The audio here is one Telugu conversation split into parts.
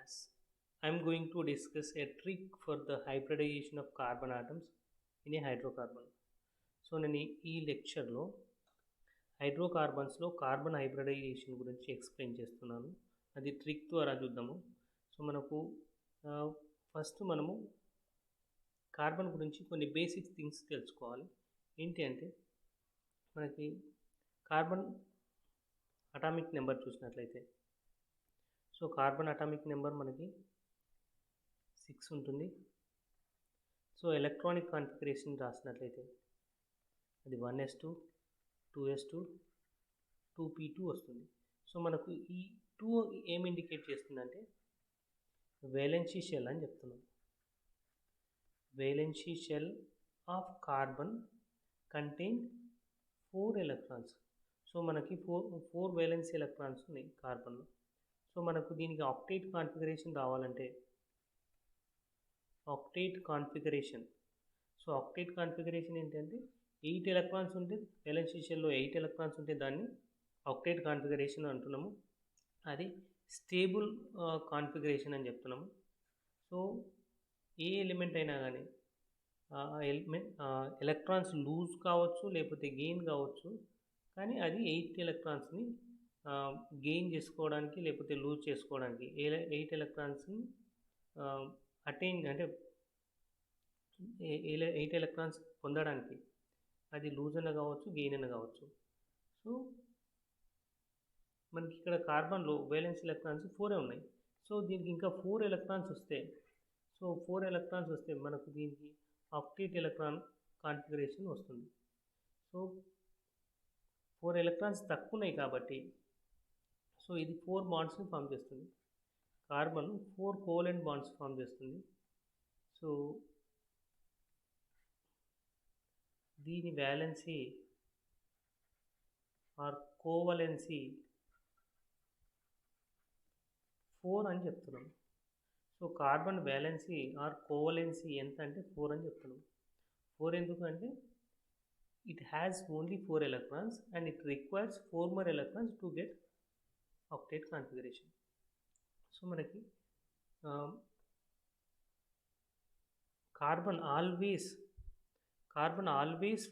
as I'm going to discuss a trick for the hybridization of carbon atoms in a hydrocarbon. So నేను ఈ లెక్చర్లో హైడ్రోకార్బన్స్లో కార్బన్ హైబ్రిడైజేషన్ గురించి ఎక్స్ప్లెయిన్ చేస్తున్నాను. అది ట్రిక్ ద్వారా చూద్దాము. సో మనకు ఫస్ట్ మనము కార్బన్ గురించి కొన్ని బేసిక్ థింగ్స్ తెలుసుకోవాలి. ఏంటి అంటే మనకి కార్బన్ అటామిక్ నెంబర్ చూసినట్లయితే, సో కార్బన్ అటామిక్ నెంబర్ మనకి 6 ఉంటుంది. సో ఎలక్ట్రానిక్ కాన్ఫిగరేషన్ రాసినట్లయితే అది 1s2 2s2 2p2 వస్తుంది. సో మనకు ఈ 2 ఏం ఇండికేట్ చేస్తుందంటే వేలెన్సీ షెల్ అని చెప్తున్నాం. Valency shell of carbon contain 4 electrons. So మనకి ఫోర్ వేలెన్సీ ఎలక్ట్రాన్స్ ఉన్నాయి కార్బన్లో. సో మనకు దీనికి ఆక్టేట్ కాన్ఫిగరేషన్ రావాలంటే octet configuration. So octet configuration ఏంటంటే 8 ఎలక్ట్రాన్స్ ఉంటే వేలెన్సీ షెల్లో 8 ఎలక్ట్రాన్స్ ఉంటే దాన్ని ఆక్టేట్ కాన్ఫిగరేషన్ అంటున్నాము. అది స్టేబుల్ కాన్ఫిగరేషన్ అని చెప్తున్నాము. సో ఏ ఎలిమెంట్ అయినా కానీ ఎలక్ట్రాన్స్ లూజ్ కావచ్చు లేకపోతే గెయిన్ కావచ్చు, కానీ అది 8 ఎలక్ట్రాన్స్ని గెయిన్ చేసుకోవడానికి లేకపోతే లూజ్ చేసుకోవడానికి 8 ఎలక్ట్రాన్స్ని అటైన్ అంటే 8 ఎలక్ట్రాన్స్ పొందడానికి అది లూజ్ అయినా కావచ్చు గెయిన్ అయినా కావచ్చు. సో మనకి ఇక్కడ కార్బన్లో వేలెన్స్ ఎలక్ట్రాన్స్ 4 ఉన్నాయి. సో దీనికి ఇంకా 4 ఎలక్ట్రాన్స్ వస్తే, సో 4 ఎలక్ట్రాన్స్ వస్తే మనకు దీనికి ఆక్టేట్ ఎలక్ట్రాన్ కాన్ఫిగరేషన్ వస్తుంది. సో 4 ఎలక్ట్రాన్స్ తక్కువ ఉన్నాయి కాబట్టి సో ఇది 4 బాండ్స్ని ఫామ్ చేస్తుంది. కార్బన్ 4 కోవలెంట్ బాండ్స్ ఫామ్ చేస్తుంది. సో దీని వ్యాలెన్సీ ఆర్ కోవలెన్సీ 4 అని చెప్తున్నాం. సో కార్బన్ వ్యాలెన్సీ ఆర్ కోవలెన్సీ ఎంత అంటే 4 అని చెప్తున్నాం. 4 ఎందుకంటే it has only 4 electrons and it requires 4 more electrons to get octet configuration. So మనకి carbon always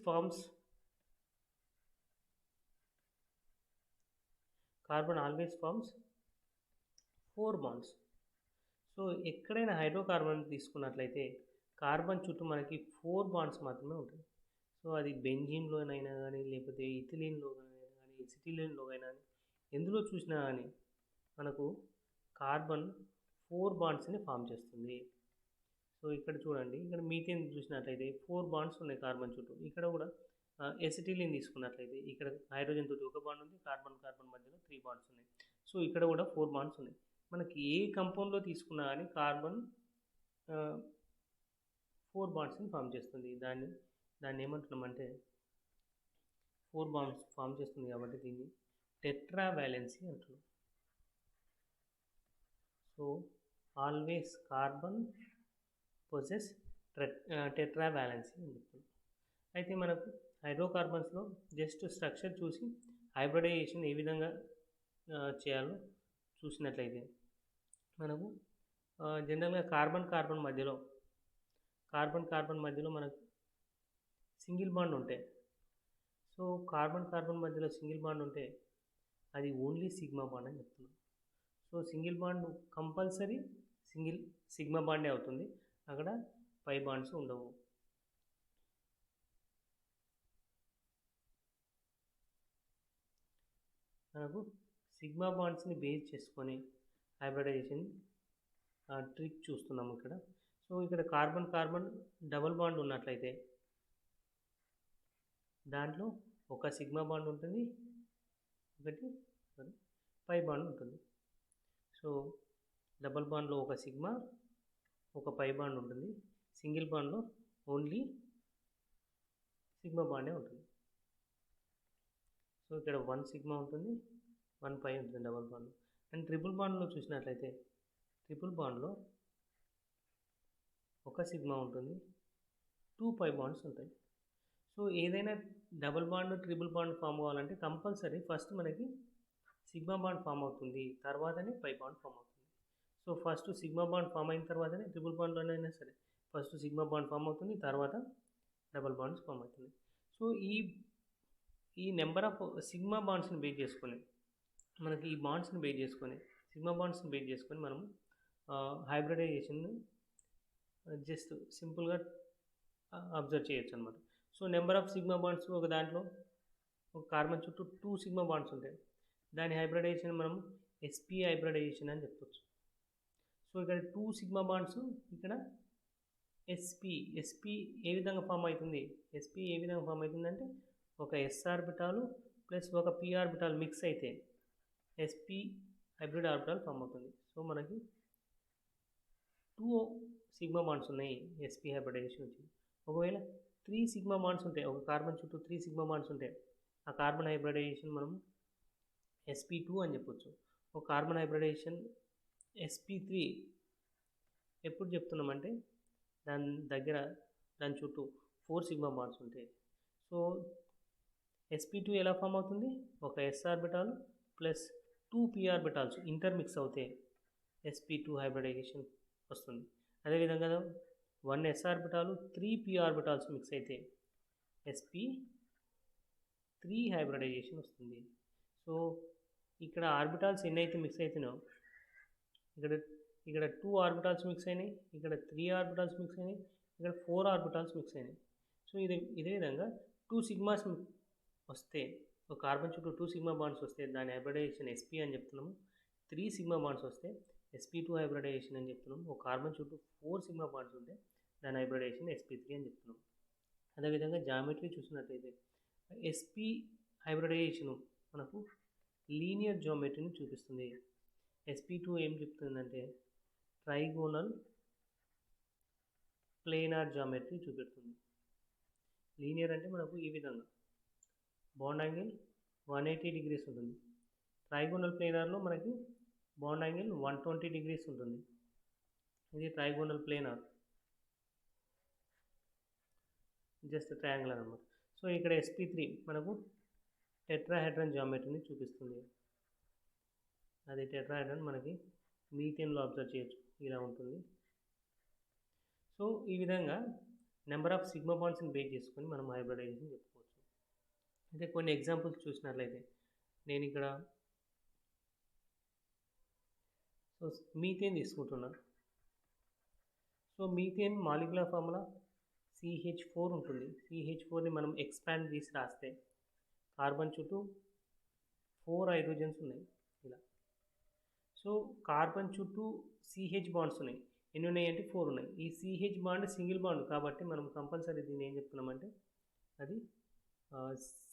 forms 4 bonds. So ఎక్కడైనా హైడ్రోకార్బన్ తీసుకున్నట్లయితే కార్బన్ చుట్టూ మనకి 4 బాండ్స్ మాత్రమే ఉంటాయి. సో అది బెంజీన్లోనైనా కానీ లేకపోతే ఇథిలీన్లో అయినా కానీ ఎసిటిలీన్లో అయినా కానీ ఎందులో చూసినా కానీ మనకు కార్బన్ 4 బాండ్స్ని ఫామ్ చేస్తుంది. సో ఇక్కడ చూడండి, ఇక్కడ మీథేన్ చూసినట్లయితే 4 బాండ్స్ ఉన్నాయి కార్బన్ చుట్టూ. ఇక్కడ కూడా ఎసిటిలిన్ తీసుకున్నట్లయితే ఇక్కడ హైడ్రోజన్ తోటి 1 బాండ్ ఉంది, కార్బన్ మధ్యలో 3 బాండ్స్ ఉన్నాయి. సో ఇక్కడ కూడా 4 బాండ్స్ ఉన్నాయి. మనకి ఏ కంపౌండ్లో తీసుకున్నా కానీ కార్బన్ 4 బాండ్స్ని ఫామ్ చేస్తుంది. దాన్ని ఏమంటున్నామంటే 4 బాండ్స్ ఫామ్ చేస్తుంది కాబట్టి దీన్ని టెట్రా వ్యాలెన్సీ అంటున్నాం. So always carbon possess tetra valency అని చెప్తున్నాం. అయితే మనకు హైడ్రోకార్బన్స్లో జస్ట్ స్ట్రక్చర్ చూసి హైబ్రిడైజేషన్ ఏ విధంగా చేయాలో చూసినట్లయితే మనకు జనరల్గా కార్బన్ మధ్యలో మనకు సింగిల్ బాండ్ ఉంటాయి. సో కార్బన్ మధ్యలో సింగిల్ బాండ్ ఉంటే అది ఓన్లీ సిగ్మా బాండ్ అని చెప్తున్నాం. So single bond compulsory sigma బాండే అవుతుంది, అక్కడ పై బాండ్స్ ఉండవు. మనకు సిగ్మా బాండ్స్ని బేస్ చేసుకొని హైబ్రిడైజేషన్ ట్రిక్ చూస్తున్నాము ఇక్కడ. సో ఇక్కడ కార్బన్ డబుల్ బాండ్ ఉన్నట్లయితే దాంట్లో ఒక సిగ్మా బాండ్ ఉంటుంది, ఒకటి పై బాండ్ ఉంటుంది. సో డబుల్ బాండ్లో ఒక సిగ్మా ఒక పై బాండ్ ఉంటుంది, సింగిల్ బాండ్లో ఓన్లీ సిగ్మా బాండే ఉంటుంది. సో ఇక్కడ 1 సిగ్మా ఉంటుంది, 1 పై ఉంటుంది డబుల్ బాండ్. అండ్ ట్రిపుల్ బాండ్లో చూసినట్లయితే ట్రిపుల్ బాండ్లో ఒక సిగ్మా ఉంటుంది, 2 పై బాండ్స్ ఉంటాయి. సో ఏదైనా double bond triple bond form అవ్వాలంటే కంపల్సరీ ఫస్ట్ మనకి సిగ్మా బాండ్ ఫామ్ అవుతుంది, తర్వాతనే పై బాండ్ ఫామ్ అవుతుంది. So first sigma bond form అయిన తర్వాతనే ట్రిపుల్ బాండ్లోనైనా సరే ఫస్ట్ సిగ్మా బాండ్ ఫామ్ అవుతుంది, తర్వాత డబల్ బాండ్స్ ఫామ్ అవుతుంది. సో ఈ నెంబర్ ఆఫ్ సిగ్మా బాండ్స్ని బేస్ చేసుకొని మనకి ఈ బాండ్స్ని బేస్ చేసుకొని సిగ్మా బాండ్స్ని బేస్ చేసుకొని మనం హైబ్రిడైజేషన్ జస్ట్ సింపుల్గా అబ్జర్వ్ చేయొచ్చు అనమాట. So number of sigma bonds ఒక దాంట్లో ఒక కార్బన్ చుట్టూ 2 సిగ్మా బాండ్స్ ఉంటాయి. దాని హైబ్రిడైజేషన్ మనం sp హైబ్రిడైజేషన్ అని చెప్పొచ్చు. సో ఇక్కడ 2 సిగ్మా బాండ్స్, ఇక్కడ sp ఏ విధంగా ఫామ్ అవుతుంది? sp ఏ విధంగా ఫామ్ అవుతుందంటే ఒక s ఆర్బిటాలు ప్లస్ ఒక p ఆర్బిటాల్ మిక్స్ అయితే sp హైబ్రిడ్ ఆర్బిటాల్ ఫామ్ అవుతుంది. సో మనకి 2 సిగ్మా బాండ్స్ ఉన్నాయి, sp హైబ్రిడైజేషన్ వచ్చింది. ఒకవేళ 3 సిగ్మా బాండ్స్ ఉంటాయి, ఒక కార్బన్ చుట్టూ 3 సిగ్మా బాండ్స్ ఉంటాయి, ఆ కార్బన్ హైబ్రిడైజేషన్ మనం sp2 అని చెప్పొచ్చు. ఒక కార్బన్ హైబ్రిడైజేషన్ sp3 ఎప్పుడు చెప్తున్నామంటే దాని చుట్టూ 4 సిగ్మా బాండ్స్ ఉంటాయి. సో sp2 ఎలా ఫామ్ అవుతుంది? ఒక s orbital plus 2 p orbitals intermix అవుతే sp2 హైబ్రిడైజేషన్ వస్తుంది. అదేవిధంగా 1 s ఆర్బిటాలు 3 p ఆర్బిటాల్స్ మిక్స్ అయితే sp3 హైబ్రిడైజేషన్ వస్తుంది. సో ఇక్కడ ఆర్బిటాల్స్ ఎన్నైతే మిక్స్ అవుతున్నాయో ఇక్కడ 2 ఆర్బిటాల్స్ మిక్స్ అయినాయి, ఇక్కడ 3 ఆర్బిటాల్స్ మిక్స్ అయినాయి, ఇక్కడ 4 ఆర్బిటాల్స్ మిక్స్ అయినాయి. సో ఇదే విధంగా 2 సిగ్మాస్ వస్తే ఒక కార్బన్ చుట్టూ 2 సిగ్మా బాండ్స్ వస్తే దాని హైబ్రిడైజేషన్ sp అని చెప్తున్నాము. 3 సిగ్మా బాండ్స్ వస్తే sp2 హైబ్రిడైజేషన్ అని చెప్తున్నాము. ఒక కార్బన్ చుట్టూ 4 సిగ్మా బాండ్స్ ఉంటే దాని హైబ్రిడైజేషన్ sp3 అని చెప్తున్నాము. అదేవిధంగా జామెట్రీ చూసినట్లయితే sp హైబ్రిడైజేషన్ మనకు లీనియర్ జామెట్రీని చూపిస్తుంది. sp2 ఏం చెప్తుందంటే ట్రైగోనల్ ప్లేనార్ జామెట్రీ చూపెడుతుంది. లీనియర్ అంటే మనకు ఈ విధంగా బాండ్ యాంగిల్ 180 డిగ్రీస్ ఉంటుంది. ట్రైగోనల్ ప్లేనార్లో మనకి బాండ్ యాంగిల్ 120 డిగ్రీస్ ఉంటుంది. ఇది ట్రైగోనల్ ప్లేనార్, జస్ట్ ట్రయాంగులర్ అన్నమాట. సో ఇక్కడ sp3 మనకు టెట్రాహెడ్రన్ జామెట్రీని చూపిస్తుంది. అది టెట్రాహెడ్రన్ మనకి మీథేన్లో అబ్జర్వ్ చేయొచ్చు, ఇలా ఉంటుంది. సో ఈ విధంగా నెంబర్ ఆఫ్ సిగ్మా బాండ్స్ని బేస్ చేసుకొని మనం హైబ్రిడైజేషన్ చెప్పుకోవచ్చు. అయితే కొన్ని ఎగ్జాంపుల్స్ చూసినట్లయితే నేను ఇక్కడ సో మీథేన్ తీసుకుంటున్నా. So methane molecular formula CH4 ఉంటుంది. CH4ని మనం ఎక్స్పాండ్ చేసి రాస్తే కార్బన్ చుట్టూ 4 హైడ్రోజన్స్ ఉన్నాయి ఇలా. సో కార్బన్ చుట్టూ CH బాండ్స్ ఉన్నాయి. ఎన్ని ఉన్నాయి అంటే 4 ఉన్నాయి. ఈ CH బాండ్ సింగిల్ బాండ్ కాబట్టి మనం కంపల్సరీ దీన్ని ఏం చెప్తున్నామంటే అది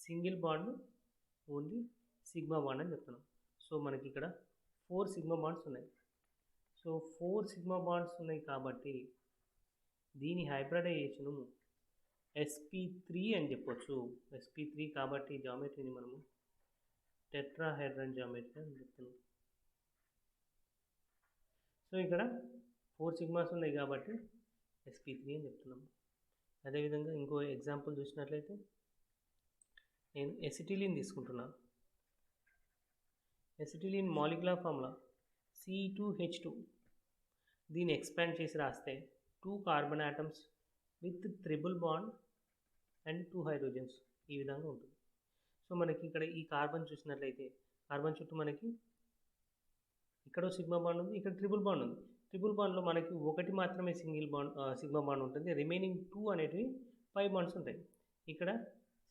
single bond only sigma bond అని చెప్తున్నాం. సో మనకి ఇక్కడ 4 సిగ్మా బాండ్స్ ఉన్నాయి. సో 4 సిగ్మా బాండ్స్ ఉన్నాయి కాబట్టి దీని హైబ్రిడైజేషను sp3 అని చెప్పొచ్చు. sp3 కాబట్టి జామెట్రీని మనము టెట్రాహెడ్రన్ జామెట్రీ అని చెప్తున్నాం. సో ఇక్కడ 4 సిగ్మాస్ ఉన్నాయి కాబట్టి sp3 అని చెప్తున్నాం. అదేవిధంగా ఇంకో ఎగ్జాంపుల్ చూసినట్లయితే నేను ఎసిటిలిన్ తీసుకుంటున్నాను. Acetylene molecular formula C2H2. దీన్ని ఎక్స్పాండ్ చేసి రాస్తే 2 carbon atoms with triple bond and 2 hydrogens ఈ విధంగా ఉంటుంది. సో మనకి ఇక్కడ ఈ కార్బన్ చూసినట్లయితే కార్బన్ చుట్టూ మనకి ఇక్కడ సిగ్మా బాండ్ ఉంది, ఇక్కడ ట్రిపుల్ బాండ్ ఉంది. ట్రిపుల్ బాండ్లో మనకి ఒకటి మాత్రమే సిగ్మా బాండ్ ఉంటుంది, రిమైనింగ్ 2 అనేటివి 5 బాండ్స్ ఉంటాయి. ఇక్కడ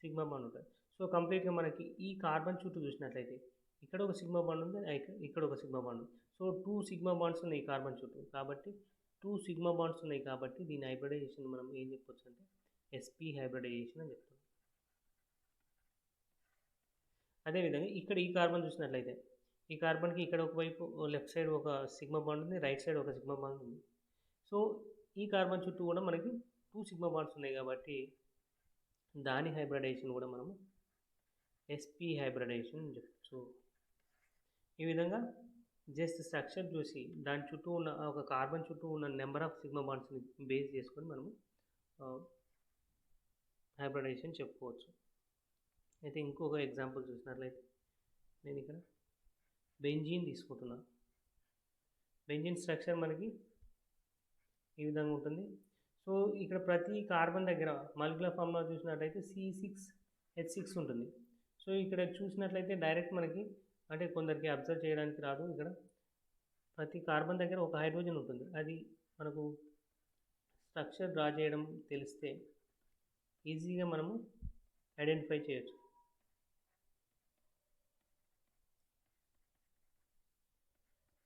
సిగ్మా బాండ్ ఉంటుంది. సో కంప్లీట్గా మనకి ఈ కార్బన్ చుట్టూ చూసినట్లయితే ఇక్కడ ఒక సిగ్మా బాండ్ ఉంది, ఇక్కడ ఒక సిగ్మా బాండ్ ఉంది. సో 2 సిగ్మా బాండ్స్ ఉన్నాయి కార్బన్ చుట్టూ కాబట్టి 2 సిగ్మా బాండ్స్ ఉన్నాయి కాబట్టి దీని హైబ్రిడైజేషన్ మనం ఏం చెప్పొచ్చు అంటే sp హైబ్రిడైజేషన్ అని చెప్తాం. అదేవిధంగా ఇక్కడ ఈ కార్బన్ చూసినట్లయితే ఈ కార్బన్కి ఇక్కడ ఒకవైపు లెఫ్ట్ సైడ్ ఒక సిగ్మా బాండ్ ఉంది, రైట్ సైడ్ ఒక సిగ్మా బాండ్ ఉంది. సో ఈ కార్బన్ చుట్టూ కూడా మనకి 2 సిగ్మా బాండ్స్ ఉన్నాయి కాబట్టి దాని హైబ్రిడైజేషన్ కూడా మనము sp హైబ్రిడైజేషన్ అని చెప్పచ్చు. ఈ విధంగా జస్ట్ స్ట్రక్చర్ చూసి దాని చుట్టూ ఉన్న ఒక కార్బన్ చుట్టూ ఉన్న నెంబర్ ఆఫ్ సిగ్మా బాండ్స్ని బేస్ చేసుకొని మనము హైబ్రిడైజేషన్ చెప్పుకోవచ్చు. అయితే ఇంకొక ఎగ్జాంపుల్ చూసినట్లయితే నేను ఇక్కడ బెంజీన్ తీసుకుంటున్నాను. బెంజీన్ స్ట్రక్చర్ మనకి ఈ విధంగా ఉంటుంది. సో ఇక్కడ ప్రతి కార్బన్ దగ్గర మాలిక్యులర్ ఫార్ములా చూసినట్లయితే C6H6 ఉంటుంది. సో ఇక్కడ చూసినట్లయితే డైరెక్ట్ మనకి అంటే కొందరికి అబ్జర్వ్ చేయడానికి రాదు. ఇక్కడ ప్రతి కార్బన్ దగ్గర ఒక హైడ్రోజన్ ఉంటుంది. అది మనకు స్ట్రక్చర్ డ్రా చేయడం తెలిస్తే ఈజీగా మనము ఐడెంటిఫై చేయొచ్చు.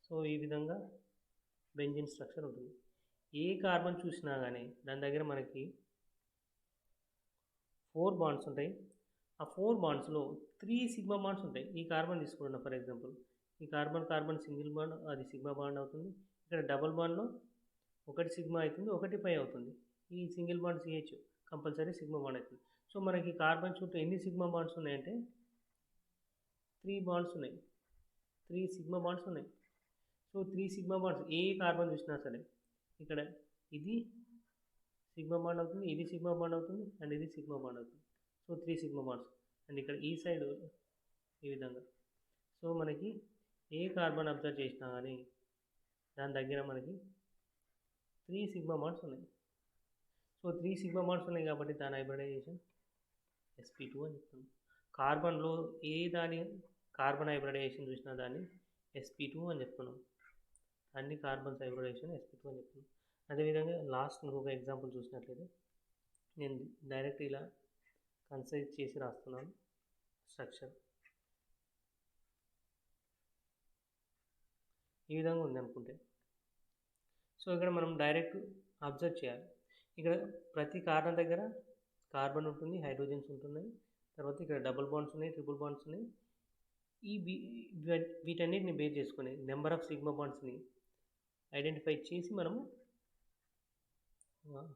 సో ఈ విధంగా బెంజీన్ స్ట్రక్చర్ ఉంటుంది. ఏ కార్బన్ చూసినా కానీ దాని దగ్గర మనకి 4 బాండ్స్ ఉంటాయి. ఆ 4 బాండ్స్లో 3 సిగ్మా బాండ్స్ ఉంటాయి. ఈ కార్బన్ తీసుకుంటున్నా ఫర్ ఎగ్జాంపుల్, ఈ కార్బన్ సింగిల్ బాండ్, అది సిగ్మా బాండ్ అవుతుంది. ఇక్కడ డబుల్ బాండ్లో ఒకటి సిగ్మా అవుతుంది, ఒకటి పై అవుతుంది. ఈ single bond CH compulsory sigma bond అవుతుంది. సో మనకి కార్బన్ చుట్టూ ఎన్ని సిగ్మా బాండ్స్ ఉన్నాయంటే 3 బాండ్స్ ఉన్నాయి, 3 సిగ్మా బాండ్స్ ఉన్నాయి. సో 3 సిగ్మా బాండ్స్ ఏ కార్బన్ చూసినా సరే ఇక్కడ ఇది సిగ్మా బాండ్ అవుతుంది, ఇది సిగ్మా బాండ్ అవుతుంది, అండ్ ఇది సిగ్మా బాండ్ అవుతుంది. So 3 sigma bonds. అండ్ ఇక్కడ ఈ సైడ్ ఈ విధంగా. సో మనకి ఏ కార్బన్ అబ్జర్వ్ చేసినా కానీ దాని దగ్గర మనకి 3 సిగ్మా బాండ్స్ ఉన్నాయి. సో 3 సిగ్మా బాండ్స్ ఉన్నాయి కాబట్టి దాని హైబ్రిడైజేషన్ sp2 అని చెప్తాం. కార్బన్లో ఏ దాని కార్బన్ హైబ్రిడైజేషన్ చూసినా దాన్ని sp2 అని చెప్తున్నాం. అన్ని కార్బన్స్ హైబ్రిడైజేషన్ sp2 అని చెప్తున్నాం. అదేవిధంగా లాస్ట్ ఇంకొక ఎగ్జాంపుల్ చూసినట్లయితే నేను డైరెక్ట్ ఇలా కన్సైజ్ చేసి రాస్తున్నాను స్ట్రక్చర్. ఈ విధంగా ఉంది అనుకుంటే. సో ఇక్కడ మనం డైరెక్ట్ అబ్జర్వ్ చేయాలి. ఇక్కడ ప్రతి కార్బన్ దగ్గర కార్బన్ ఉంటుంది, హైడ్రోజన్స్ ఉంటున్నాయి, తర్వాత ఇక్కడ డబుల్ బాండ్స్ ఉన్నాయి, ట్రిపుల్ బాండ్స్ ఉన్నాయి. వీటన్నిటిని బేస్ చేసుకొని నెంబర్ ఆఫ్ సిగ్మా బాండ్స్ని ఐడెంటిఫై చేసి మనము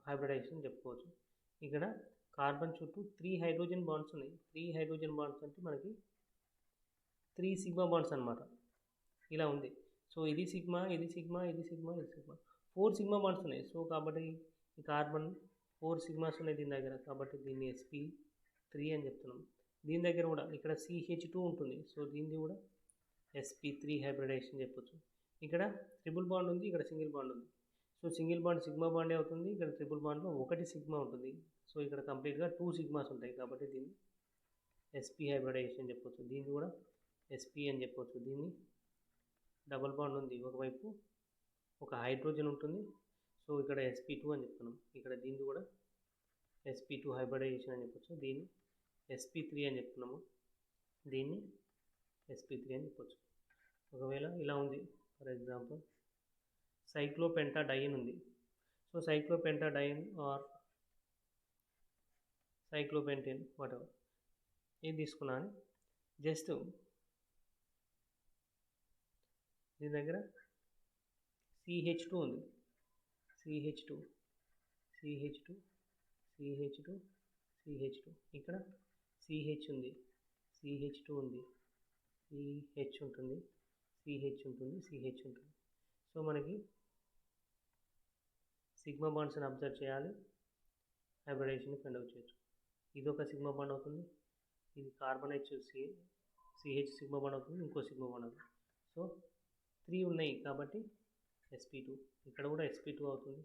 హైబ్రిడైజేషన్ చెప్పుకోవచ్చు. ఇక్కడ కార్బన్ చుట్టూ 3 హైడ్రోజన్ బాండ్స్ ఉన్నాయి. 3 హైడ్రోజన్ బాండ్స్ అంటే మనకి 3 సిగ్మా బాండ్స్ అనమాట. ఇలా ఉంది. సో ఇది సిగ్మా, ఇది సిగ్మా, ఇది సిగ్మా, ఇది సిగ్మా, 4 సిగ్మా బాండ్స్ ఉన్నాయి. సో కాబట్టి ఈ కార్బన్ 4 సిగ్మాస్ ఉన్నాయి దీని దగ్గర, కాబట్టి దీన్ని sp3 అని చెప్తున్నాం. దీని దగ్గర కూడా ఇక్కడ CH2 ఉంటుంది. సో దీన్ని కూడా sp3 హైబ్రిడైజేషన్ చెప్పొచ్చు. ఇక్కడ ట్రిపుల్ బాండ్ ఉంది, ఇక్కడ సింగిల్ బాండ్ ఉంది. సో సింగిల్ బాండ్ సిగ్మా బాండే అవుతుంది, ఇక్కడ ట్రిపుల్ బాండ్లో ఒకటి సిగ్మా ఉంటుంది. సో ఇక్కడ కంప్లీట్గా 2 సిగ్మాస్ ఉంటాయి కాబట్టి దీన్ని sp హైబ్రిడైజేషన్ చెప్పొచ్చు. దీన్ని కూడా sp అని చెప్పొచ్చు. దీన్ని డబుల్ బాండ్ ఉంది, ఒకవైపు ఒక హైడ్రోజన్ ఉంటుంది. సో ఇక్కడ sp2 అని చెప్తున్నాం. ఇక్కడ దీన్ని కూడా sp2 హైబ్రిడైజేషన్ అని చెప్పొచ్చు. దీన్ని sp3 అని చెప్తున్నాము. దీన్ని sp3 అని చెప్పొచ్చు. ఒకవేళ ఇలా ఉంది, ఫర్ ఎగ్జాంపుల్ సైక్లోపెంటాడైన్ ఉంది. సో సైక్లోపెంటాడైన్ ఆర్ సైక్లోపెంటేన్ వాటెవర్ ఇది తీసుకున్నాను. జస్ట్ దీని దగ్గర CH2 ఉంది, CH2, CH2, CH2, CH2, ఇక్కడ CH ఉంది, CH2 ఉంది, CH ఉంటుంది, CH ఉంటుంది, CH ఉంటుంది. సో మనకి సిగ్మా బాండ్స్ని అబ్జర్వ్ చేయాలి, హైబ్రిడైజేషన్ ఫైండ్ అవుట్ చేయొచ్చు. ఇది ఒక సిగ్మా బాండ్ అవుతుంది, ఇది కార్బన్ CH సిగ్మా బాండ్ అవుతుంది, ఇంకో సిగ్మా బాండ్ అవుతుంది. సో 3 ఉన్నాయి కాబట్టి sp2, ఇక్కడ కూడా sp2 అవుతుంది,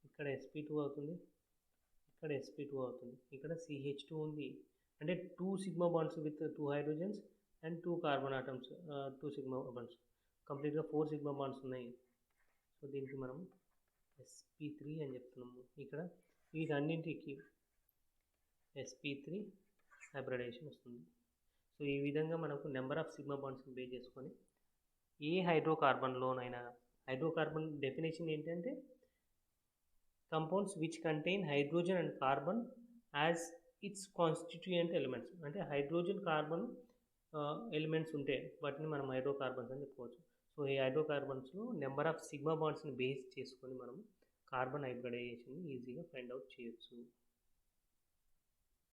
ఇక్కడ sp2 అవుతుంది, ఇక్కడ sp2 అవుతుంది, ఇక్కడ CH2 ఉంది. అంటే 2 sigma bonds with 2 hydrogens and 2 carbon atoms, 2 sigma bonds, కంప్లీట్గా 4 సిగ్మా బాండ్స్ ఉన్నాయి. సో దీనికి మనం sp3 అని చెప్తున్నాము. ఇక్కడ వీటన్నింటికి sp3 హైబ్రిడైజేషన్ వస్తుంది. సో ఈ విధంగా మనకు నెంబర్ ఆఫ్ సిగ్మా బాండ్స్ని బేస్ చేసుకొని ఏ హైడ్రోకార్బన్లోనైనా, హైడ్రోకార్బన్ డెఫినేషన్ ఏంటంటే compounds which contain hydrogen and carbon as it's constituent elements. అంటే హైడ్రోజన్ కార్బన్ ఎలిమెంట్స్ ఉంటే వాటిని మనం హైడ్రోకార్బన్స్ అని చెప్పుకోవచ్చు. సో ఈ హైడ్రోకార్బన్స్లో నెంబర్ ఆఫ్ సిగ్మా బాండ్స్ని బేస్ చేసుకొని మనం కార్బన్ హైబ్రిడైజేషన్ని ఈజీగా ఫైండ్ అవుట్ చేయొచ్చు.